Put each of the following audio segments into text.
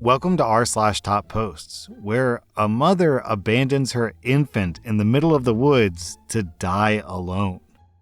Welcome to r/slash Topposts, where a mother abandons her infant in the middle of the woods to die alone.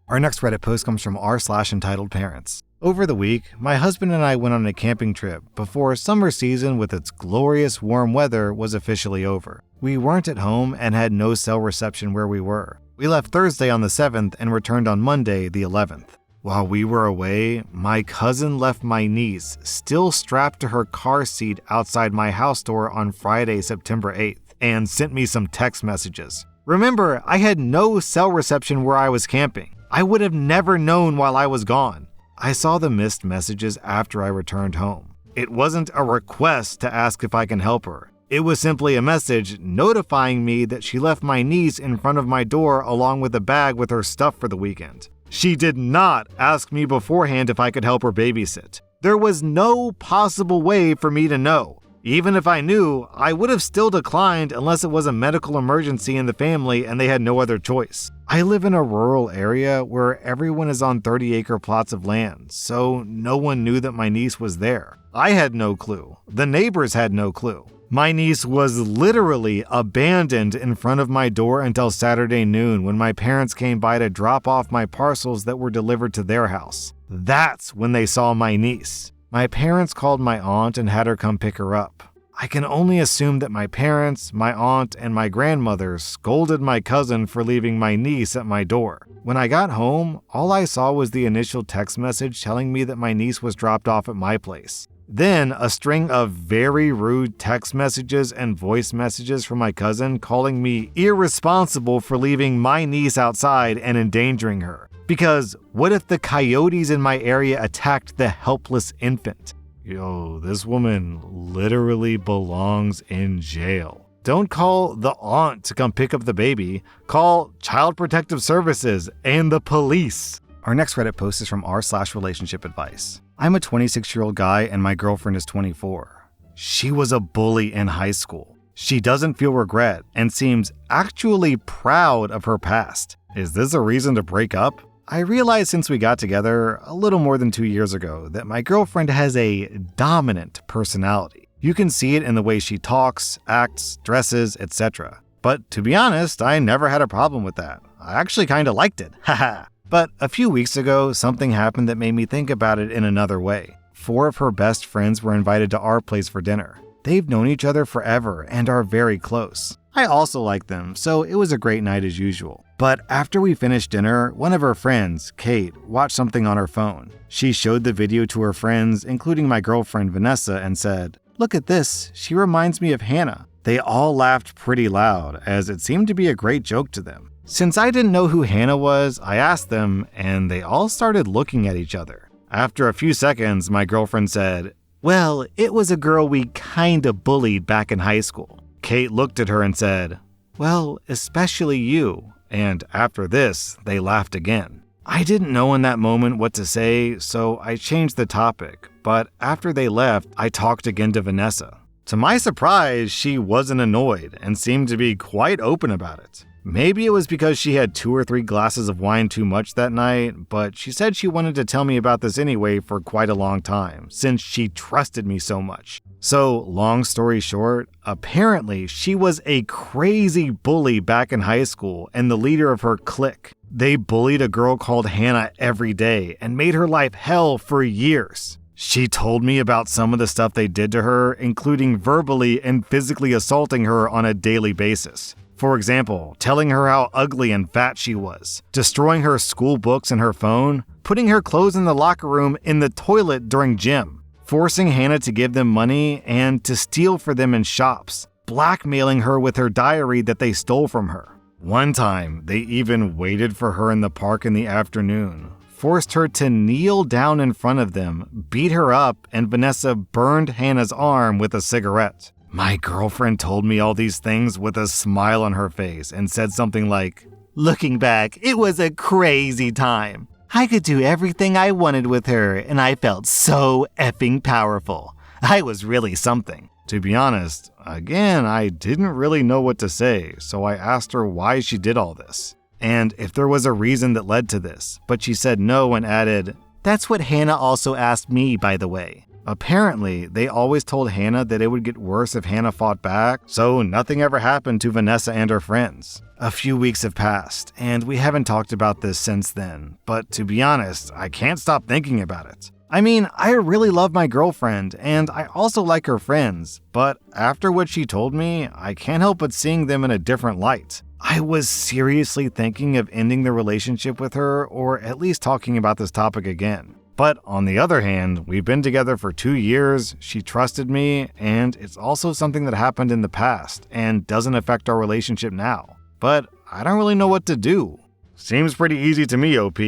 Our next Reddit post comes from r/slash entitled Parents. Over the week, my husband and I went on a camping trip before summer season with its glorious warm weather was officially over. We weren't at home and had no cell reception where we were. We left Thursday on the 7th and returned on Monday the 11th. While we were away, my cousin left my niece still strapped to her car seat outside my house door on Friday, September 8th, and sent me some text messages. Remember, I had no cell reception where I was camping. I would have never known while I was gone. I saw the missed messages after I returned home. It wasn't a request to ask if I can help her. It was simply a message notifying me that she left my niece in front of my door along with a bag with her stuff for the weekend. She did not ask me beforehand if I could help her babysit. There was no possible way for me to know. Even if I knew, I would have still declined unless it was a medical emergency in the family and they had no other choice. I live in a rural area where everyone is on 30-acre plots of land, so no one knew that my niece was there. I had no clue. The neighbors had no clue. My niece was literally abandoned in front of my door until Saturday noon when my parents came by to drop off my parcels that were delivered to their house. That's when they saw my niece. My parents called my aunt and had her come pick her up. I can only assume that my parents, my aunt, and my grandmother scolded my cousin for leaving my niece at my door. When I got home, all I saw was the initial text message telling me that my niece was dropped off at my place. Then, a string of very rude text messages and voice messages from my cousin calling me irresponsible for leaving my niece outside and endangering her. Because what if the coyotes in my area attacked the helpless infant? Yo, this woman literally belongs in jail. Don't call the aunt to come pick up the baby. Call Child Protective Services and the police. Our next Reddit post is from r/relationship advice. I'm a 26-year-old guy and my girlfriend is 24. She was a bully in high school. She doesn't feel regret and seems actually proud of her past. Is this a reason to break up? I realized since we got together a little more than 2 years ago that my girlfriend has a dominant personality. You can see it in the way she talks, acts, dresses, etc. But to be honest, I never had a problem with that. I actually kinda liked it, haha. But a few weeks ago, something happened that made me think about it in another way. 4 of her best friends were invited to our place for dinner. They've known each other forever and are very close. I also like them, so it was a great night as usual. But after we finished dinner, one of her friends, Kate, watched something on her phone. She showed the video to her friends, including my girlfriend Vanessa, and said, "Look at this, she reminds me of Hannah." They all laughed pretty loud, as it seemed to be a great joke to them. Since I didn't know who Hannah was, I asked them, and they all started looking at each other. After a few seconds, my girlfriend said, "Well, it was a girl we kinda bullied back in high school." Kate looked at her and said, "Well, especially you." And after this, they laughed again. I didn't know in that moment what to say, so I changed the topic. But after they left, I talked again to Vanessa. To my surprise, she wasn't annoyed and seemed to be quite open about it. Maybe it was because she had 2 or 3 glasses of wine too much that night, but she said she wanted to tell me about this anyway for quite a long time, since she trusted me so much. So, long story short, apparently she was a crazy bully back in high school and the leader of her clique. They bullied a girl called Hannah every day and made her life hell for years. She told me about some of the stuff they did to her, including verbally and physically assaulting her on a daily basis. For example, telling her how ugly and fat she was, destroying her school books and her phone, putting her clothes in the locker room in the toilet during gym, forcing Hannah to give them money and to steal for them in shops, blackmailing her with her diary that they stole from her. One time, they even waited for her in the park in the afternoon, forced her to kneel down in front of them, beat her up, and Vanessa burned Hannah's arm with a cigarette. My girlfriend told me all these things with a smile on her face and said something like, "Looking back, it was a crazy time. I could do everything I wanted with her, and I felt so effing powerful. I was really something." To be honest, again, I didn't really know what to say, so I asked her why she did all this, and if there was a reason that led to this, but she said no and added, "That's what Hannah also asked me, by the way." Apparently, they always told Hannah that it would get worse if Hannah fought back, so nothing ever happened to Vanessa and her friends. A few weeks have passed, and we haven't talked about this since then, but to be honest, I can't stop thinking about it. I mean, I really love my girlfriend, and I also like her friends, but after what she told me, I can't help but seeing them in a different light. I was seriously thinking of ending the relationship with her, or at least talking about this topic again. But on the other hand, we've been together for 2 years, she trusted me, and it's also something that happened in the past and doesn't affect our relationship now. But I don't really know what to do. Seems pretty easy to me, OP.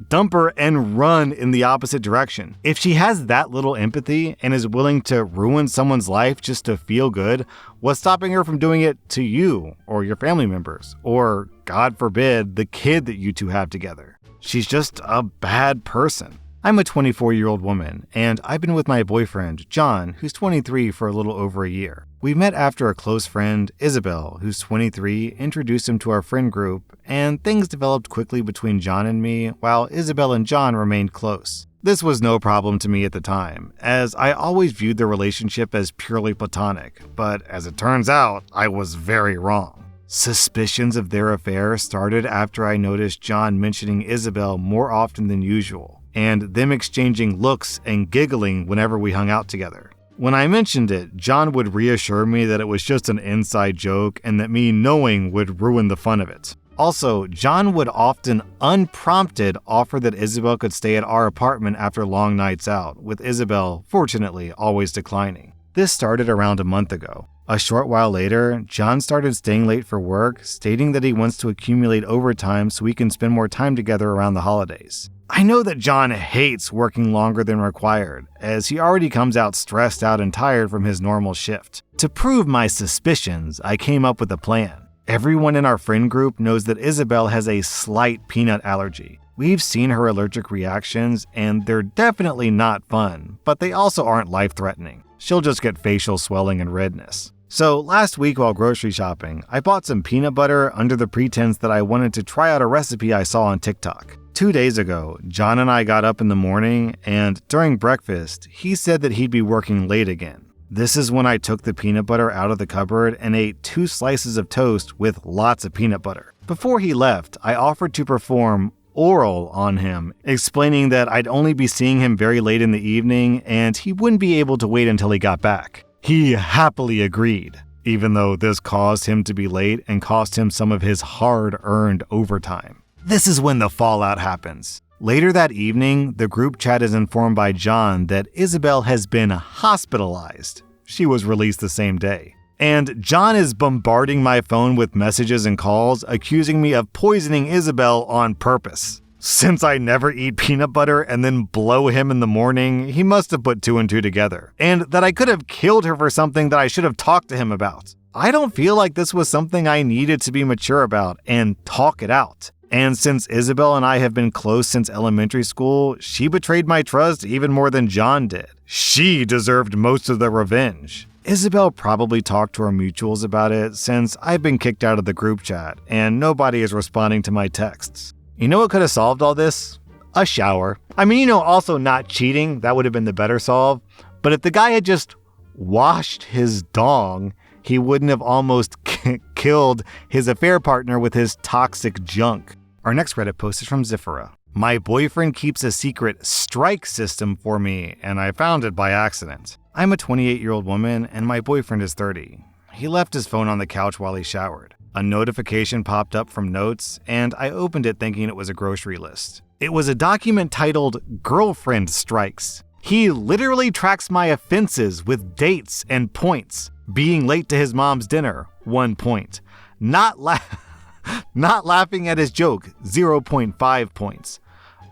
Dump her and run in the opposite direction. If she has that little empathy and is willing to ruin someone's life just to feel good, what's stopping her from doing it to you or your family members? Or, God forbid, the kid that you two have together? She's just a bad person. I'm a 24-year-old woman, and I've been with my boyfriend, John, who's 23 for a little over a year. We met after a close friend, Isabel, who's 23, introduced him to our friend group, and things developed quickly between John and me, while Isabel and John remained close. This was no problem to me at the time, as I always viewed the relationship as purely platonic, but as it turns out, I was very wrong. Suspicions of their affair started after I noticed John mentioning Isabel more often than usual, and them exchanging looks and giggling whenever we hung out together. When I mentioned it, John would reassure me that it was just an inside joke and that me knowing would ruin the fun of it. Also, John would often unprompted offer that Isabel could stay at our apartment after long nights out, with Isabel, fortunately, always declining. This started around a month ago. A short while later, John started staying late for work, stating that he wants to accumulate overtime so we can spend more time together around the holidays. I know that John hates working longer than required, as he already comes out stressed out and tired from his normal shift. To prove my suspicions, I came up with a plan. Everyone in our friend group knows that Isabel has a slight peanut allergy. We've seen her allergic reactions, and they're definitely not fun, but they also aren't life-threatening. She'll just get facial swelling and redness. So last week while grocery shopping, I bought some peanut butter under the pretense that I wanted to try out a recipe I saw on TikTok. 2 days ago, John and I got up in the morning, and during breakfast, he said that he'd be working late again. This is when I took the peanut butter out of the cupboard and ate 2 slices of toast with lots of peanut butter. Before he left, I offered to perform oral on him, explaining that I'd only be seeing him very late in the evening and he wouldn't be able to wait until he got back. He happily agreed, even though this caused him to be late and cost him some of his hard-earned overtime. This is when the fallout happens. Later that evening, the group chat is informed by John that Isabel has been hospitalized. She was released the same day. And John is bombarding my phone with messages and calls, accusing me of poisoning Isabel on purpose. Since I never eat peanut butter and then blow him in the morning, he must have put 2 and 2 together. And that I could have killed her for something that I should have talked to him about. I don't feel like this was something I needed to be mature about and talk it out. And since Isabel and I have been close since elementary school, she betrayed my trust even more than John did. She deserved most of the revenge. Isabel probably talked to our mutuals about it since I've been kicked out of the group chat and nobody is responding to my texts. You know what could have solved all this? A shower. I mean, also not cheating, that would have been the better solve. But if the guy had just washed his dong, he wouldn't have almost killed his affair partner with his toxic junk. Our next Reddit post is from Zifera. My boyfriend keeps a secret strike system for me, and I found it by accident. I'm a 28-year-old woman, and my boyfriend is 30. He left his phone on the couch while he showered. A notification popped up from Notes, and I opened it thinking it was a grocery list. It was a document titled Girlfriend Strikes. He literally tracks my offenses with dates and points. Being late to his mom's dinner, 1 point. Not laughing at his joke, 0.5 points.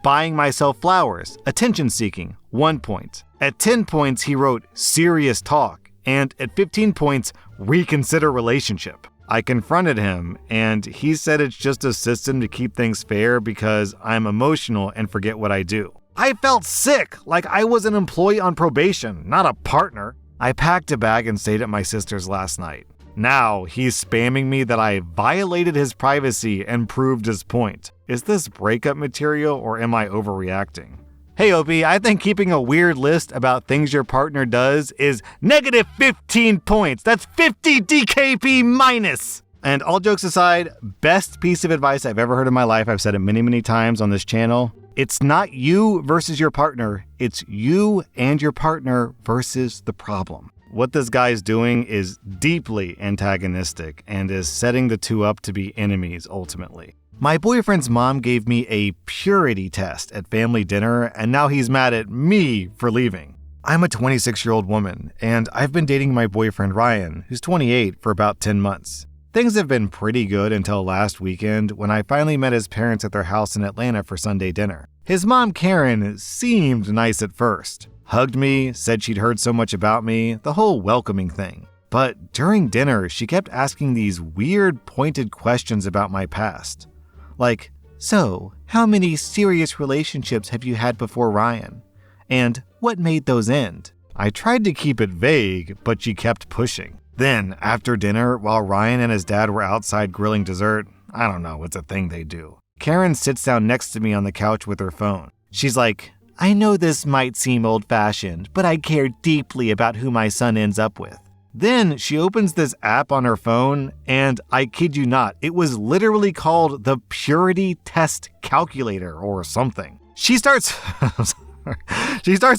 Buying myself flowers, attention seeking, 1 point. At 10 points, he wrote serious talk, and at 15 points, reconsider relationship. I confronted him, and he said it's just a system to keep things fair because I'm emotional and forget what I do. I felt sick, like I was an employee on probation, not a partner. I packed a bag and stayed at my sister's last night. Now, he's spamming me that I violated his privacy and proved his point. Is this breakup material or am I overreacting? Hey, Opie, I think keeping a weird list about things your partner does is negative 15 points. That's 50 DKP minus. And all jokes aside, best piece of advice I've ever heard in my life. I've said it many, many times on this channel. It's not you versus your partner. It's you and your partner versus the problem. What this guy is doing is deeply antagonistic and is setting the two up to be enemies ultimately. My boyfriend's mom gave me a purity test at family dinner, and now he's mad at me for leaving. I'm a 26-year-old woman, and I've been dating my boyfriend Ryan, who's 28, for about 10 months. Things have been pretty good until last weekend when I finally met his parents at their house in Atlanta for Sunday dinner. His mom, Karen, seemed nice at first. Hugged me, said she'd heard so much about me, the whole welcoming thing. But during dinner, she kept asking these weird, pointed questions about my past. Like, so, how many serious relationships have you had before Ryan? And what made those end? I tried to keep it vague, but she kept pushing. Then, after dinner, while Ryan and his dad were outside grilling dessert, I don't know, it's a thing they do, Karen sits down next to me on the couch with her phone. She's like, I know this might seem old-fashioned, but I care deeply about who my son ends up with. Then she opens this app on her phone, and I kid you not, it was literally called the Purity Test Calculator or something. She starts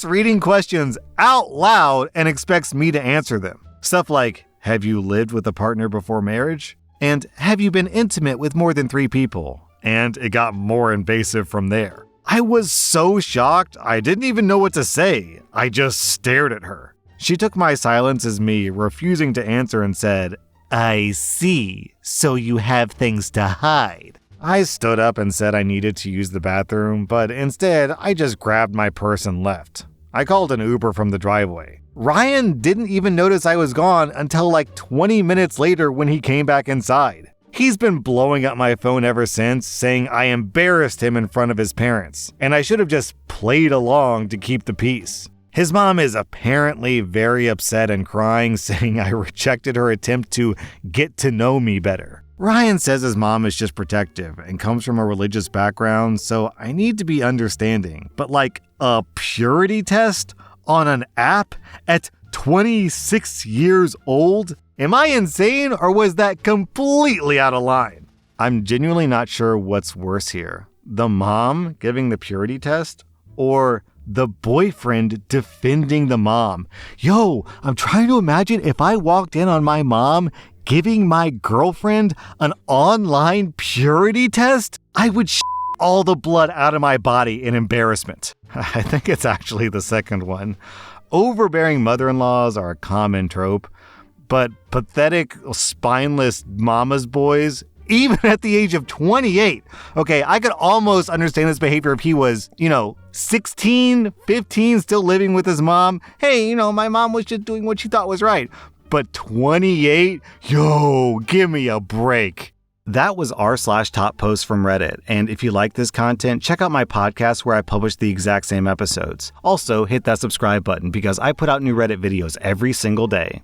reading questions out loud and expects me to answer them. Stuff like, have you lived with a partner before marriage? And have you been intimate with more than 3 people? And it got more invasive from there. I was so shocked, I didn't even know what to say. I just stared at her. She took my silence as me refusing to answer and said, I see, so you have things to hide. I stood up and said I needed to use the bathroom, but instead I just grabbed my purse and left. I called an Uber from the driveway. Ryan didn't even notice I was gone until like 20 minutes later when he came back inside. He's been blowing up my phone ever since, saying I embarrassed him in front of his parents, and I should have just played along to keep the peace. His mom is apparently very upset and crying, saying I rejected her attempt to get to know me better. Ryan says his mom is just protective and comes from a religious background, so I need to be understanding. But like a purity test on an app at 26 years old? Am I insane, or was that completely out of line? I'm genuinely not sure what's worse here. The mom giving the purity test, or the boyfriend defending the mom. Yo, I'm trying to imagine if I walked in on my mom giving my girlfriend an online purity test, I would all the blood out of my body in embarrassment. I think it's actually the second one. Overbearing mother-in-laws are a common trope, but pathetic, spineless mama's boys, even at the age of 28. Okay, I could almost understand this behavior if he was, 16, 15, still living with his mom. Hey, my mom was just doing what she thought was right. But 28? Yo, give me a break. That was rSlash top posts from Reddit. And if you like this content, check out my podcast where I publish the exact same episodes. Also, hit that subscribe button because I put out new Reddit videos every single day.